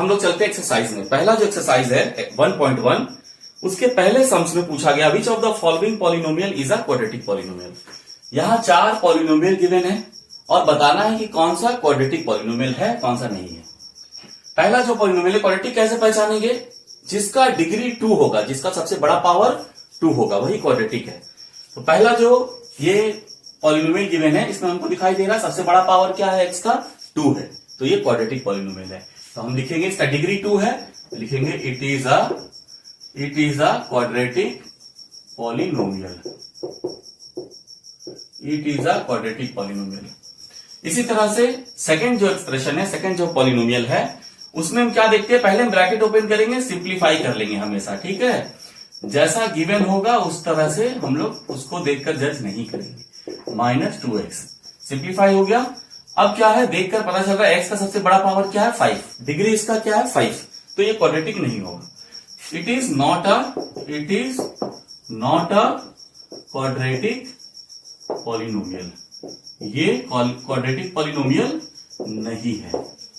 हम लोग चलते हैं एक्सरसाइज में। पहला जो एक्सरसाइज है 1.1, उसके पहले सम्स में पूछा गया विच of the following polynomial is a quadratic polynomial. यहां 4 पॉलिनोमियल गिवन है और बताना है कि कौन सा क्वाड्रेटिक पॉलिनोमियल है, कौन सा नहीं है। पहला जो पॉलिनोमियल है क्वाड्रेटिक कैसे पहचानेंगे? जिसका डिग्री 2 होगा, जिसका सबसे बड़ा पावर 2 होगा, वही क्वाड्रेटिक है। तो पहला जो ये पॉलिनोमियल गिवन है इसमें हमको दिखाई दे रहा है सबसे बड़ा पावर क्या है, x का 2 है, तो ये क्वाड्रेटिक पॉलिनोमियल है। तो हम लिखेंगे इसका डिग्री 2 है, लिखेंगे it is a quadratic polynomial. It is a quadratic polynomial. इसी तरह से सेकंड जो एक्सप्रेशन है, सेकंड जो पॉलिनोमियल है, उसमें हम क्या देखते हैं, पहले हम ब्रैकेट ओपन करेंगे, सिंप्लीफाई कर लेंगे हमेशा, ठीक है। जैसा गिवन होगा उस तरह से हम लोग उसको देखकर जज नहीं करेंगे। -2x सिंप्लीफाई हो गया। अब क्या है, देखकर पता चल रहा है x का सबसे बड़ा पावर क्या है 5, डिग्री इसका क्या है 5, तो ये क्वाड्रेटिक नहीं होगा। It is not a quadratic polynomial, ये क्वाड्रेटिक पॉलिनोमियल नहीं है,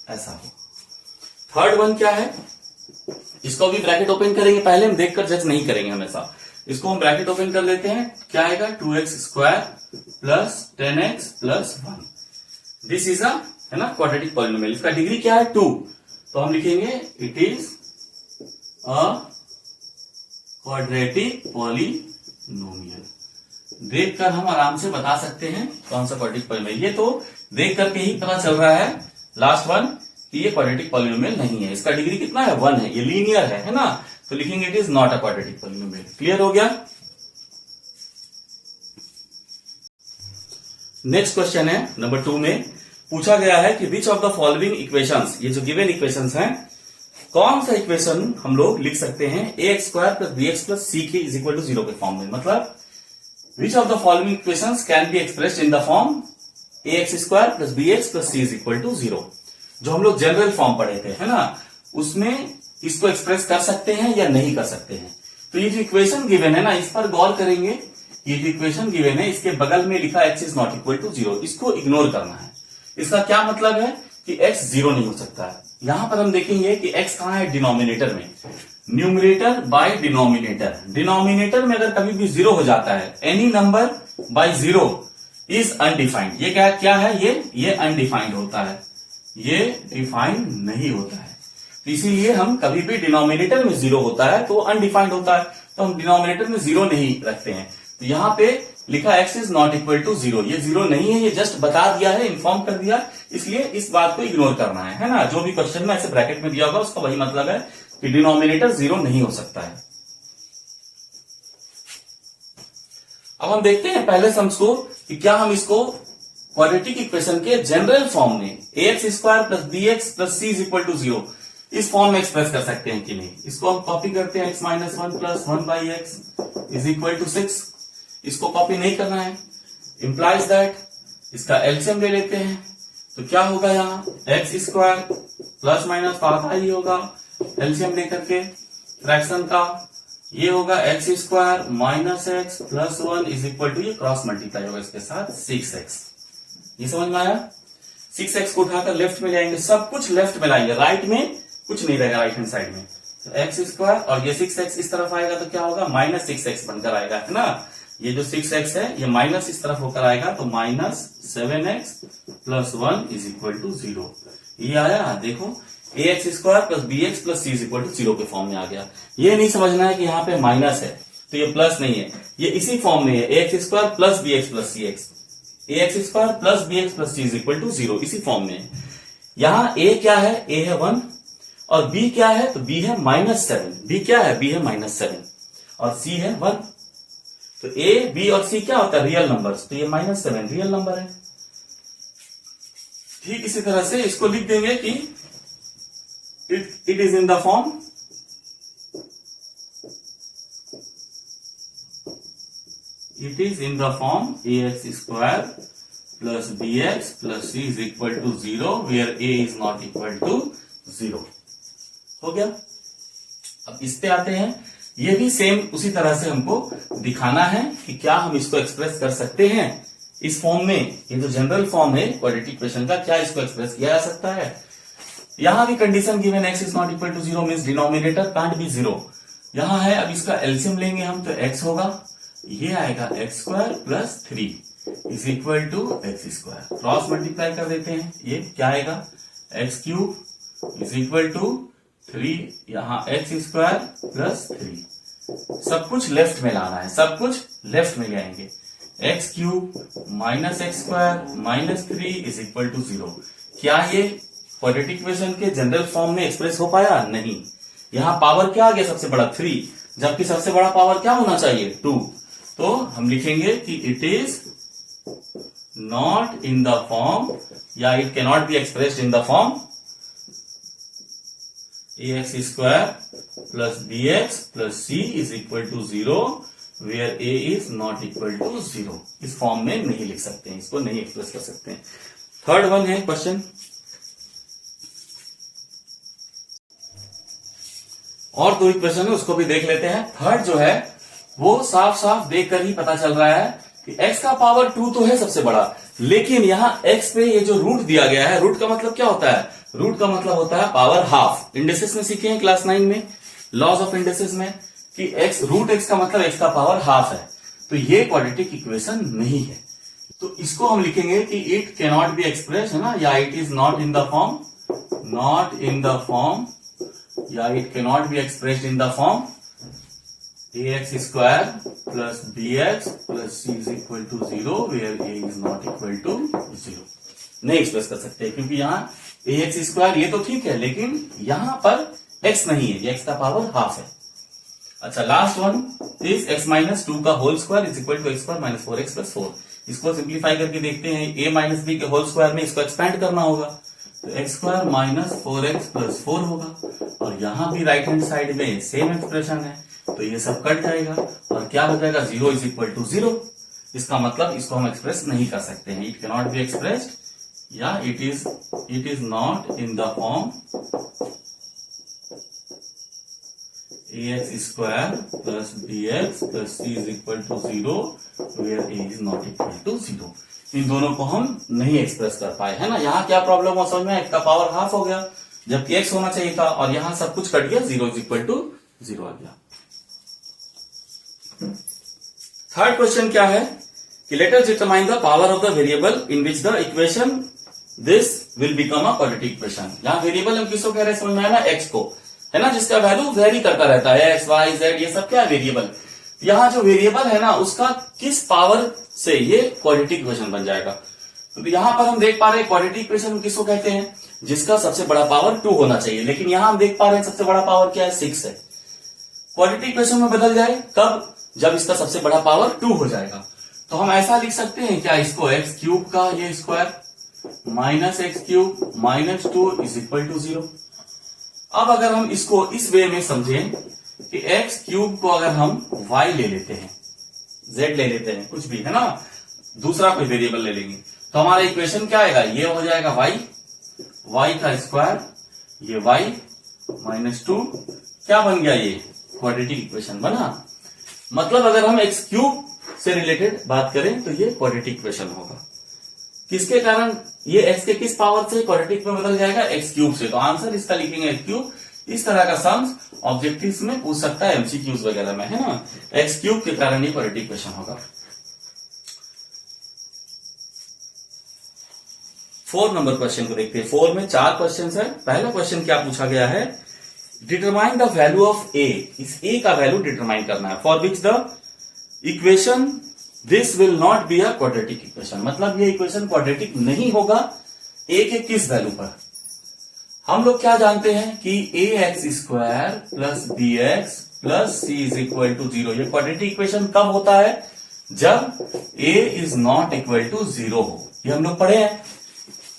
ऐसा हो। थर्ड वन क्या है, इसको भी ब्रैकेट ओपन करेंगे, पहले हम देखकर जज नहीं करेंगे हमेशा। इसको हम ब्रैकेट ओपन कर लेते हैं, क्या आएगा 2x² plus 10x plus 1। This is है ना क्वाड्रेटिक पॉलिनोमियल। इसका डिग्री क्या है 2, तो हम लिखेंगे it is a quadratic polynomial. देखकर हम आराम से बता सकते हैं कौन सा क्वाड्रेटिक पॉलिनोमियल। ये तो देख करके ही पता चल रहा है लास्ट वन कि ये क्वाड्रेटिक पॉलिनोमियल नहीं है। इसका डिग्री कितना है 1 है, ये लीनियर है ना, तो लिखेंगे it is not a quadratic polynomial. Clear हो गया। नेक्स्ट क्वेश्चन है नंबर 2 में पूछा गया है कि विच ऑफ द फॉलोइंग इक्वेशंस, ये जो गिवन इक्वेशंस हैं, कौन सा इक्वेशन हम लोग लिख सकते हैं ax² + bx + c के इज इक्वल टू 0 के फॉर्म में। मतलब which of the following equations can be expressed in the form ax² + bx + c is equal to 0। जो हम लोग जनरल फॉर्म पढ़े थे, है ना, उसमें इसको एक्सप्रेस कर सकते हैं या नहीं कर सकते हैं। तो ये जो इक्वेशन गिवन है ना, इस पर गौर करेंगे। ये जो इक्वेशन गिवन है, इसके बगल में लिखा x is not equal to 0, इसको इग्नोर करना है। इसका क्या मतलब है कि x 0 नहीं हो सकता है। यहां पर हम देखेंगे कि x कहां है, डिनोमिनेटर में। न्यूमरेटर बाय डिनोमिनेटर, डिनोमिनेटर में अगर कभी भी 0 हो जाता है, any number by 0 is undefined. ये क्या है, ये अनडिफाइंड होता है, ये डिफाइंड नहीं होता है। तो इसीलिए हम कभी भी डिनोमिनेटर में 0 होता है तो अनडिफाइंड होता है, तो हम डिनोमिनेटर में 0 नहीं रखते हैं। तो यहां पे लिखा x is not equal to 0, ये 0 नहीं है, ये जस्ट बता दिया है, इन्फॉर्म कर दिया, इसलिए इस बात को इग्नोर करना है ना। जो भी क्वेश्चन में ऐसे ब्रैकेट में दिया होगा उसका वही मतलब है कि डिनोमिनेटर 0 नहीं हो सकता है। अब हम देखते हैं पहले सम्स को कि क्या हम इसको क्वाड्रेटिक इक्वेशन के जनरल फॉर्म में ax² + bx + c is equal to 0 इस फॉर्म में एक्सप्रेस कर सकते हैं कि नहीं। इसको हम कॉपी करते हैं, x - 1 + 1/x is equal to 6। इसको कॉपी नहीं करना है, इंप्लाइज दैट इसका एलसीएम ले लेते हैं, तो क्या होगा यहाँ x² ± आधा ही होगा, एलसीएम लेकर के फ्रैक्शन का ये होगा x² - x + 1 is equal to, ये क्रॉस मल्टीप्लाई होगा इसके साथ 6x। ये समझ में आया। 6x को उठाकर लेफ्ट में ले आएंगे, सब कुछ लेफ्ट में लाएंगे, राइट में कुछ नहीं रहेगा, राइट हैंड साइड में। तो x² और ये 6x इस तरफ आएगा तो क्या होगा -6x बनकर आएगा, है ना। ये जो 6x है ये माइनस इस तरफ होकर आएगा तो -7x + 1 इज इक्वल टू 0। ये आया, देखो ax² + bx + c is equal to 0 के फॉर्म में आ गया। ये नहीं समझना है कि यहाँ पे माइनस है तो ये प्लस नहीं है, ये इसी फॉर्म में है, ax² + bx + cx, ax² + bx + c is equal to 0, इसी फॉर्म में है। यहाँ a क्या है, a है 1 और b क्या है, तो b है -7, b क्या है, b है -7 और c है 1। तो a, b और c क्या होता है, रियल नंबर्स, तो ये -7 रियल नंबर है। ठीक इसी तरह से इसको लिख देंगे कि it is in the form ax² + bx + c is equal to 0 where a is not equal to 0। हो गया। अब इस पे आते हैं, ये भी सेम उसी तरह से हमको दिखाना है कि क्या हम इसको एक्सप्रेस कर सकते हैं इस फॉर्म में। ये जो जनरल फॉर्म है क्वाड्रेटिक इक्वेशन का, क्या इसको एक्सप्रेस किया जा सकता है। यहां भी condition given x is not equal to 0 means denominator can't be 0। यहां है, अब इसका एलसीएम लेंगे हम तो x होगा, ये आएगा x square plus 3 is equal to x square. Cross multiply कर देते हैं, ये क्या आएगा x cube is equal to 3, यहां x स्क्वायर प्लस 3। सब कुछ लेफ्ट में लाना है, सब कुछ लेफ्ट में ले आएंगे। X cube minus x square minus 3 is equal to 0। क्या ये क्वाड्रेटिक इक्वेशन के जनरल फॉर्म में एक्सप्रेस हो पाया? नहीं। यहां पावर क्या आ गया सबसे बड़ा 3, जबकि सबसे बड़ा पावर क्या होना चाहिए 2। तो हम लिखेंगे कि it is not in the form, या it can not be expressed in the form ax square plus bx plus c is equal to 0 where a is not equal to 0। इस फॉर्म में नहीं लिख सकते हैं, इसको नहीं एक्सप्रेस कर सकते हैं। थर्ड वन है क्वेश्चन, और दो इक्वेशन है उसको भी देख लेते हैं। थर्ड जो है वो साफ साफ देखकर ही पता चल रहा है कि x का पावर 2 तो है सबसे बड़ा, लेकिन यहां x पे ये जो रूट दिया गया है, रूट का मतलब क्या होता है? रूट का मतलब होता है पावर हाफ। इंडेसिस में सीखे हैं क्लास 9 में, लॉज ऑफ इंडेसिस में, कि x रूट x का मतलब x का पावर हाफ है। तो ये क्वाड्रेटिक इक्वेशन नहीं है, तो इसको हम लिखेंगे कि it can not be express, है ना, या it is not in the form, not in the form, या it can not be expressed in the form ax square plus bx plus c is equal to 0 where a is not equal to 0। नहीं express कर सकते क्योंकि यहाँ ax square ये तो ठीक है, लेकिन यहां पर x नहीं है, ये x का पावर हाफ है। अच्छा, last one is x minus 2 का whole square is equal to x square minus 4x plus 4। इसको सिंप्लीफाई करके देखते हैं, a माइनस बी के होल स्क्वायर में इसको एक्सपेंड करना होगा, तो x square minus 4x plus 4 होगा, और यहां भी राइट हैंड साइड में सेम एक्सप्रेशन है, तो ये सब कट जाएगा और क्या हो जाएगा 0 इज इक्वल टू 0। इसका मतलब इसको हम एक्सप्रेस नहीं कर सकते हैं, it can not be expressed, या it is not in the form ax square plus bx plus c is equal to 0 where a is not equal to 0। इन दोनों को हम नहीं एक्सप्रेस कर पाए, है ना। यहाँ क्या प्रॉब्लम हो समझ में, x का पावर हाफ हो गया जबकि x होना चाहिए था, और यहां सब कुछ कट गया, 0 इज इक्वल टू 0 आ गया। थर्ड क्वेश्चन क्या है कि let us determine the power of the variable in which the equation this will become a quadratic equation. यहां वेरिएबल हम किसको कह रहे हैं समझ में आया ना, x को, है ना, जिसका वैल्यू वेरी करता रहता है, x y z ये सब क्या है वेरिएबल। यहां जो वेरिएबल है ना उसका किस पावर से ये क्वाड्रेटिक इक्वेशन बन जाएगा। तो यहां पर हम देख पा रहे हैं क्वाड्रेटिक इक्वेशन किसको कहते हैं, जिसका सबसे बड़ा पावर 2 होना चाहिए, लेकिन यहां हम देख पा रहे हैं सबसे बड़ा पावर क्या है 6 है। क्वाड्रेटिक इक्वेशन में बदल जाए कब, जब इसका सबसे बड़ा पावर 2 हो जाएगा। तो हम ऐसा लिख सकते हैं क्या, इसको x क्यूब का ये square minus x cube minus 2 is equal to 0। अब अगर हम इसको इस वे में समझें कि x क्यूब को अगर हम y ले लेते हैं, z ले लेते हैं, कुछ भी, है ना, दूसरा कोई वेरिएबल ले लेंगे, तो हमारा इक्वेशन क्या आएगा, ये हो जाएगा y का स्क्वायर, ये y माइनस 2, क्या बन गया, ये क्वाड्रेटिक इक्वेशन बना। मतलब अगर हम एक्स क्यूब से रिलेटेड बात करें तो ये क्वाड्रेटिक इक्वेशन होगा। किसके कारण, ये एक्स के किस पावर से क्वाड्रेटिक में बदल जाएगा, एक्स क्यूब से। तो आंसर इसका लिखेंगे एक्स क्यूब। इस तरह का सम्स ऑब्जेक्टिव्स में पूछ सकता है, एमसीक्यूज वगैरह में, है ना, एक्स क्यूब के कारण ये क्वाड्रेटिक इक्वेशन होगा। 4 नंबर क्वेश्चन को देखते हैं। 4 में 4 क्वेश्चन है। पहला क्वेश्चन क्या पूछा गया है, डिटरमाइन द वैल्यू ऑफ ए। इस ए का वैल्यू डिटरमाइन करना है, for which the equation this will not be a quadratic equation. मतलब ये इक्वेशन क्वाड्रेटिक नहीं होगा ए के किस वैल्यू पर। हम लोग क्या जानते हैं कि a x square plus b x plus c is equal to 0। ये क्वाड्रेटिक इक्वेशन कब होता है, जब a is not equal to 0 हो। ये हम लोग पढ़े हैं।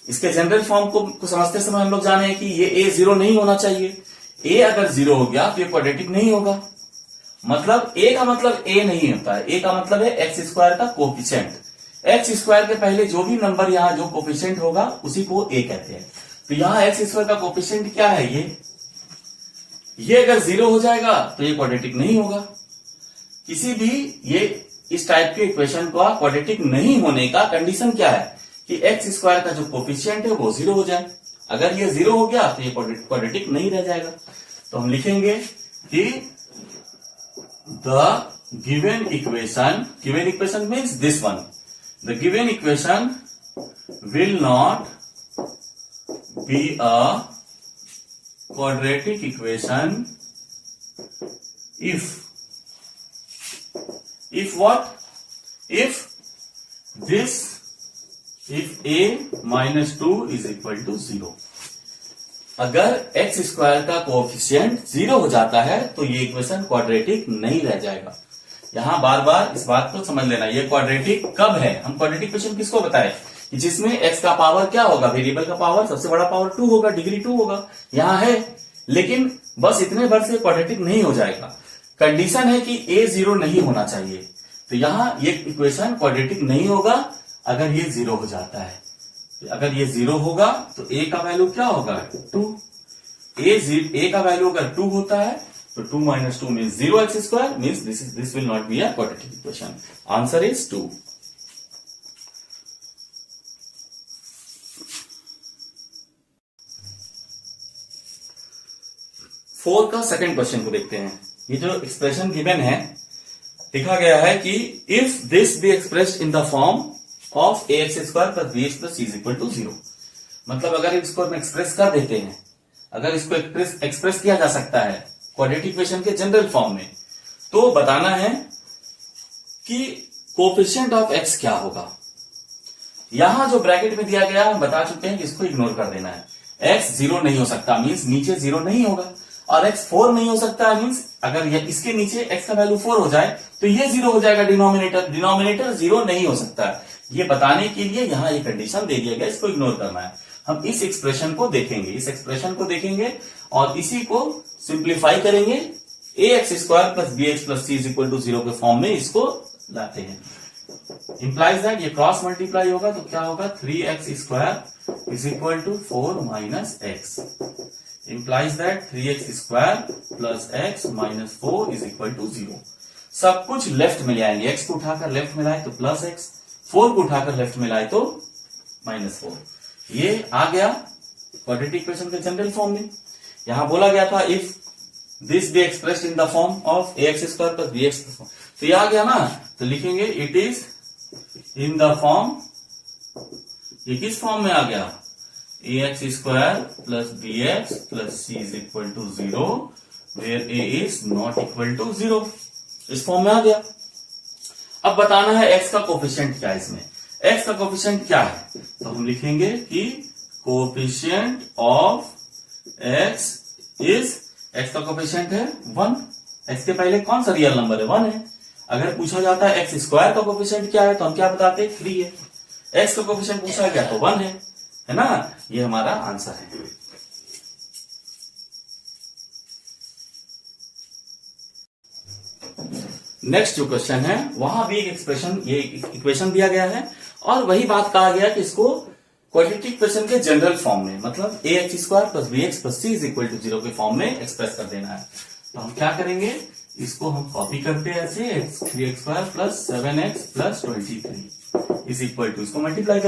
इसके जनरल फॉर्म को समझते समय हम लोग जाने हैं कि ये ए 0 नहीं होना चाहिए। ए अगर 0 हो गया तो ये क्वाड्रेटिक नहीं होगा। मतलब ए का मतलब ए नहीं होता है, ए का मतलब है एक्स स्क्वायर का कोफिशिएंट। एक्स स्क्वायर के पहले जो भी नंबर यहां जो कोफिशिएंट होगा उसी को ए कहते हैं। तो यहां एक्स स्क्वायर का कोफिशिएंट क्या है, ये अगर 0 हो जाएगा तो ये क्वाड्रेटिक नहीं होगा। किसी भी ये इस टाइप के इक्वेशन का क्वाड्रेटिक नहीं होने का कंडीशन क्या है कि एक्स स्क्वायर का जो कोफिशिएंट है वो 0 हो जाए। अगर ये 0 हो गया तो ये क्वाड्रेटिक नहीं रह जाएगा। तो हम लिखेंगे कि the given equation means this one, the given equation will not be a quadratic equation if what? If a minus 2 is equal to 0। अगर x स्क्वायर का कोएफिशिएंट 0 हो जाता है तो ये इक्वेशन क्वाड्रेटिक नहीं रह जाएगा। यहां बार बार इस बात को समझ लेना, ये क्वाड्रेटिक कब है? हम क्वाड्रेटिक इक्वेशन किसको बताएं? जिसमें x का पावर क्या होगा? वेरिएबल का पावर, सबसे बड़ा पावर 2 होगा, डिग्री 2 होगा, यहां है। लेकिन बस इतने भर से क्वाड्रेटिक नहीं हो जाएगा। कंडीशन है कि a 0 नहीं होना चाहिए, तो यहां ये इक्वेशन क्वाड्रेटिक नहीं होगा अगर ये 0 हो जाता है। अगर ये 0 होगा तो a का वैल्यू क्या होगा? 2। a का वैल्यू अगर 2 होता है तो 2 minus 2 means 0x square, means this will not be a quadratic equation. Answer is 2। Four का सेकंड क्वेश्चन को देखते हैं। ये जो एक्सप्रेशन गिवन है, लिखा गया है कि if this be expressed in the form of a x square plus b x plus c is equal to 0। मतलब अगर इसको हम एक्सप्रेस कर देते हैं, अगर इसको एक्सप्रेस किया जा सकता है क्वाड्रेटिक इक्वेशन के जनरल फॉर्म में, तो बताना है कि कोएफिशिएंट ऑफ एक्स क्या होगा। यहां जो ब्रैकेट में दिया गया हम बता चुके हैं कि इसको इग्नोर कर देना है। एक्स 0 नहीं हो सकता, मीन्स नीचे 0 नहीं होगा, और x 4 नहीं हो सकता, मीन्स अगर ये इसके नीचे x का वैल्यू 4 हो जाए तो ये 0 हो जाएगा। डिनोमिनेटर 0 नहीं हो सकता। ये बताने के लिए यहां ये कंडीशन दे दिया गया, इसको इग्नोर करना है। हम इस एक्सप्रेशन को देखेंगे, और इसी को सिंप्लीफाई करेंगे, a x square plus b x plus c is equal to 0 के फॉर्म में इसको लाते हैं। इंप्लाइज दैट ये क्रॉस मल्टीप्लाई होगा तो क्या होगा? 3x square is equal to 4 minus x. implies that 3x square plus x minus 4 is equal to 0। सब कुछ लेफ्ट में ले आएंगे, x को उठाकर लेफ्ट में लाए तो प्लस x, 4 को उठाकर लेफ्ट में लाए तो माइनस 4। ये आ गया क्वाड्रेटिक इक्वेशन के जनरल फॉर्म में। यहां बोला गया था if this be expressed in the form of ax square plus bx, तो ये आ गया ना, तो लिखेंगे it is in the form, ये किस फॉर्म में आ गया? ax square plus bx plus c is equal to 0 where a is not equal to 0। इस फॉर्म में आ गया। अब बताना है x का कोएफिशिएंट क्या है इसमें। x का कोएफिशिएंट क्या है? तो हम लिखेंगे कि coefficient of x is, x का कोएफिशिएंट है 1। x के पहले कौन सा रियल नंबर है? 1 है। अगर पूछा जाता है x स्क्वायर का कोएफिशिएंट क्या है तो हम क्या बताते? 3 है। x का कोएफिशिएंट पूछा गया तो 1 है ना? ये हमारा आंसर है। नेक्स्ट जो क्वेश्चन है वहां भी एक एक्सप्रेशन, ये इक्वेशन दिया गया है और वही बात कहा गया कि इसको क्वाड्रेटिक इक्वेशन के जनरल फॉर्म में, मतलब a x square plus b x plus c is equal to 0 के फॉर्म में एक्सप्रेस कर देना है। तो हम क्या करेंगे, इसको हम कॉपी करते हैं ऐसे, 3x square plus 7x plus 23 is equal to, इसको मल्टीप्लाई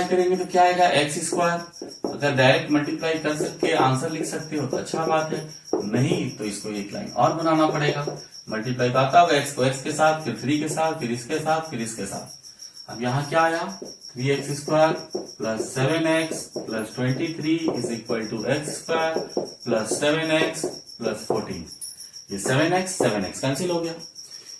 करेंगे तो क्या आएगा? X square. अगर डायरेक्ट मल्टीप्लाई कर सकते आंसर लिख सकते हो तो अच्छा बात है, नहीं तो इसको एक लाइन और बनाना पड़ेगा। मल्टीप्लाई आता होगा एक्स को एक्स के साथ, फिर 3 के साथ, फिर इसके साथ, फिर इसके साथ। अब यहाँ क्या आया? 3x square plus 7x plus 23 is equal to x square plus 7x plus 14। ये 7x कैंसिल हो गया।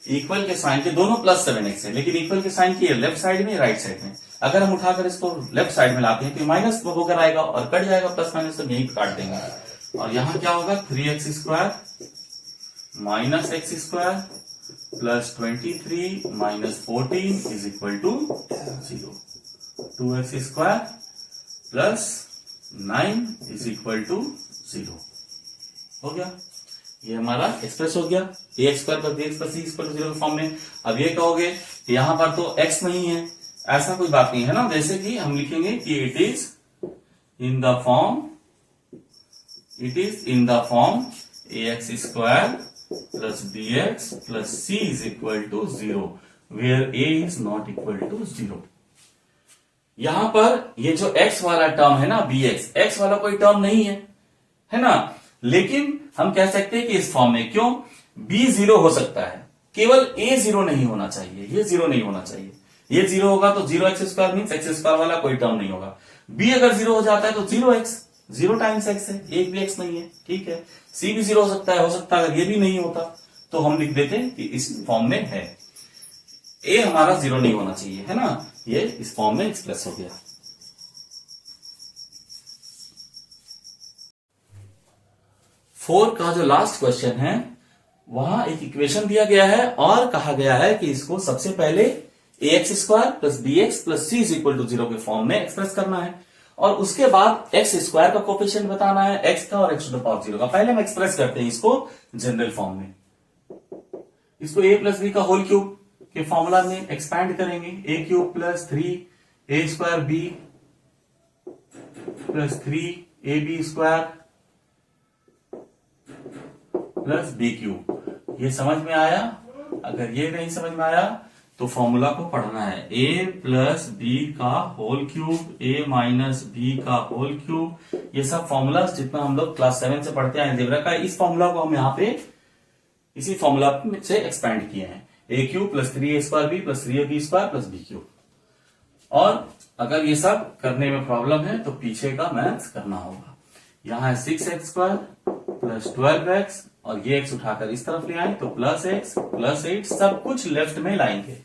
इक्वल के साइन के दोनों प्लस 7x है, लेकिन इक्वल के साइन की लेफ्ट साइड में राइट साइड में। अगर हम उठाकर इसको लेफ्ट साइड में लाते हैं तो माइनस होकर आएगा और कट जाएगा, प्लस माइनस तो यहीं काट देंगे। और यहाँ क्या होगा? 3x square minus x square plus 23 minus 14 is equal to 0। 2x square plus 9 is equal to 0 हो गया। ये हमारा एक्सप्रेस हो गया, a x square plus b x plus c equal to 0 form में। अब ये कहोगे कि यहां पर तो x नहीं है, ऐसा कोई बात नहीं है ना। जैसे कि हम लिखेंगे कि it is in the form a x square plus b x plus c is equal to 0 where a is not equal to 0। यहां पर ये जो x वाला टर्म है ना bx, x वाला कोई टर्म नहीं है ना, लेकिन हम कह सकते हैं कि इस फॉर्म में क्यों b 0 हो सकता है, केवल a 0 नहीं होना चाहिए, ये 0 नहीं होना चाहिए। ये 0 होगा तो 0x² मीन्स x² वाला कोई टर्म नहीं होगा। b अगर 0 हो जाता है तो 0x, 0 टाइम्स x है, एक भी x नहीं है, ठीक है। c भी 0 हो सकता है अगर ये भी नहीं होता तो हम लिख देते कि इस फॉर्म में है। a हमारा 0 नहीं होना चाहिए, है ना, ये इस फॉर्म में एक्सप्रेस हो गया। 4 का जो लास्ट क्वेश्चन है वहां एक इक्वेशन दिया गया है और कहा गया है कि इसको सबसे पहले ax² plus bx plus c is equal to 0 के फॉर्म में एक्सप्रेस करना है और उसके बाद x² का कोफिशिएंट बताना है, x का और x टू द पावर 0 का। पहले हम एक्सप्रेस करते हैं इसको जनरल फॉर्म में। इसको a प्लस b का होल क्यूब के फॉर्मूला में एक्सपैंड करेंगे, a cube plus 3a² b plus 3ab² plus b cube. ये समझ में आया? अगर ये नहीं समझ में आया तो फॉर्मूला को पढ़ना है, a प्लस बी का whole cube, a minus b का होल क्यूब। ये सब फॉर्मूला जितना हम लोग क्लास 7 से पढ़ते हैं अलजेब्रा का, इस फॉर्मूला को हम यहाँ पे इसी फॉर्मूला से एक्सपैंड किए हैं, a cube plus 3a² b plus 3ab² plus b cube. और अगर ये सब करने में प्रॉब्लम है तो पीछे का मैथ्स करना होगा। यहाँ है 6x² प्लस 12x और ये x उठाकर इस तरफ ले आए तो प्लस x प्लस 8, सब कुछ लेफ्ट में लाएंगे।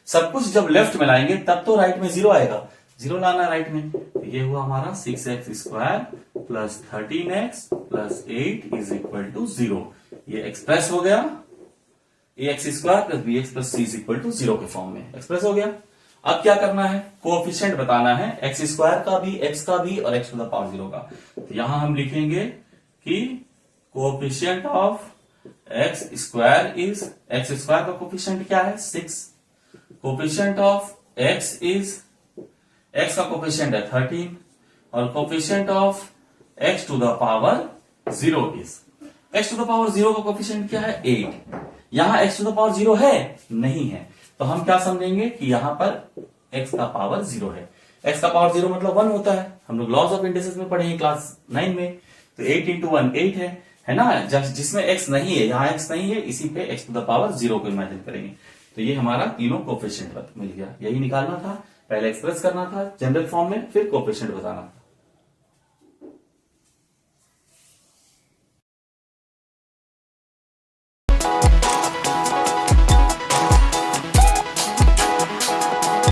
सब कुछ जब लेफ्ट में लाएंगे तब तो राइट में 0 आएगा, 0 लाना राइट में। तो ये हुआ हमारा 6x² plus 13x plus 8 is equal to 0। ये एक्सप्रेस हो गया, ax² plus bx plus c is equal to 0 के फॉर्म में एक्सप्रेस हो गया। अब क्या करना है, कोएफिशिएंट बताना है, x² का भी, x का भी और x टू द पावर 0 का। तो यहां हम लिखेंगे कि coefficient of x² is, x² का कोएफिशिएंट क्या है 6, coefficient of x is, x का कोएफिशिएंट है 13 और coefficient of x to the power 0 is, x to the power 0 का कोएफिशिएंट क्या है 8। यहां x टू द पावर 0 है नहीं है, तो हम क्या समझेंगे कि यहां पर x का पावर 0 है। x का पावर 0 मतलब 1 होता है, हम लोग लॉज ऑफ इंडिसेस में पढ़ेंगे क्लास 9 में। तो 8 इंटू 1 8 है ना, जिसमें x नहीं है, यहाँ x नहीं है, इसी पे x टू द पावर 0 को इमेजिन करेंगे। तो ये हमारा तीनों कोएफिशिएंट मिल गया, यही निकालना था, पहले एक्सप्रेस करना था जनरल फॉर्म में, फिर कोएफिशिएंट बताना था।